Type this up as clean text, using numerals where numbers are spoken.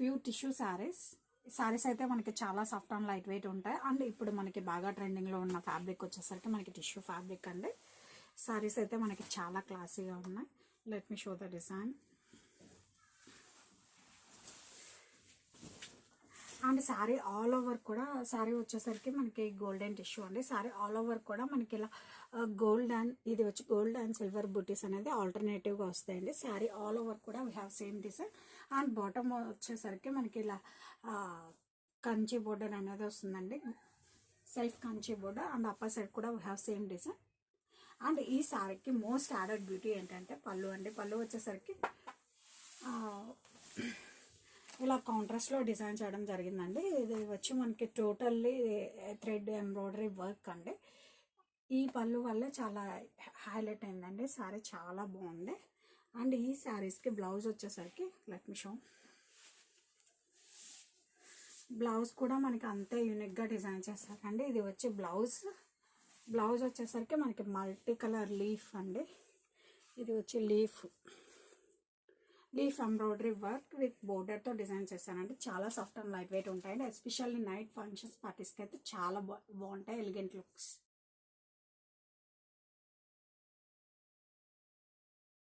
Pure tissue saris అయితే మనకి చాలా సాఫ్ట్ అండ్ లైట్ వెయిట్ ఉంటాయి. అండ్ ఇప్పుడు మనకి బాగా ట్రెండింగ్లో ఉన్న ఫ్యాబ్రిక్ వచ్చేసరికి మనకి టిష్యూ ఫ్యాబ్రిక్ అండి. శారీస్ అయితే మనకి చాలా క్లాసీగా ఉన్నాయి. Let me show the design. And sari all over కూడా, శారీ వచ్చేసరికి మనకి గోల్డెన్ టిష్యూ అండి. శారీ ఆల్ ఓవర్ కూడా మనకి ఇలా గోల్డ్ అండ్ ఇది వచ్చి గోల్డ్ అండ్ సిల్వర్ బుటీస్ అనేది ఆల్టర్నేటివ్గా వస్తాయండి. శారీ ఆల్ ఓవర్ కూడా we have same design. And bottom వచ్చేసరికి మనకి ఇలా కంచి బోర్డర్ అనేది వస్తుందండి, self Kanchi border. And upper side కూడా we have same design. And ఈ శారీకి మోస్ట్ యాడెడ్ బ్యూటీ ఏంటంటే పళ్ళు అండి. పళ్ళు వచ్చేసరికి ఇలా కాంట్రాస్ట్లో డిజైన్ చేయడం జరిగిందండి. ఇది వచ్చి మనకి టోటల్లీ థ్రెడ్ ఎంబ్రాయిడరీ వర్క్ అండి. ఈ పళ్ళు వల్ల చాలా హైలైట్ అయిందండి. శారీ చాలా బాగుంది. అండ్ ఈ శారీస్కి బ్లౌజ్ వచ్చేసరికి లెట్ మీ షో. బ్లౌజ్ కూడా మనకి అంతే యూనిక్గా డిజైన్ చేస్తారండి. ఇది వచ్చి బ్లౌజ్ వచ్చేసరికి మనకి మల్టీ కలర్ లీఫ్ అండి. ఇది వచ్చి లీఫ్ ఎంబ్రాయిడరీ వర్క్ విత్ బోర్డర్తో డిజైన్ చేశానండి. చాలా సాఫ్ట్ అండ్ లైట్ వెయిట్ ఉంటాయండి. ఎస్పెషల్లీ నైట్ ఫంక్షన్స్ పార్టీస్కి అయితే చాలా బాగుంటాయి, ఎలిగెంట్ లుక్స్.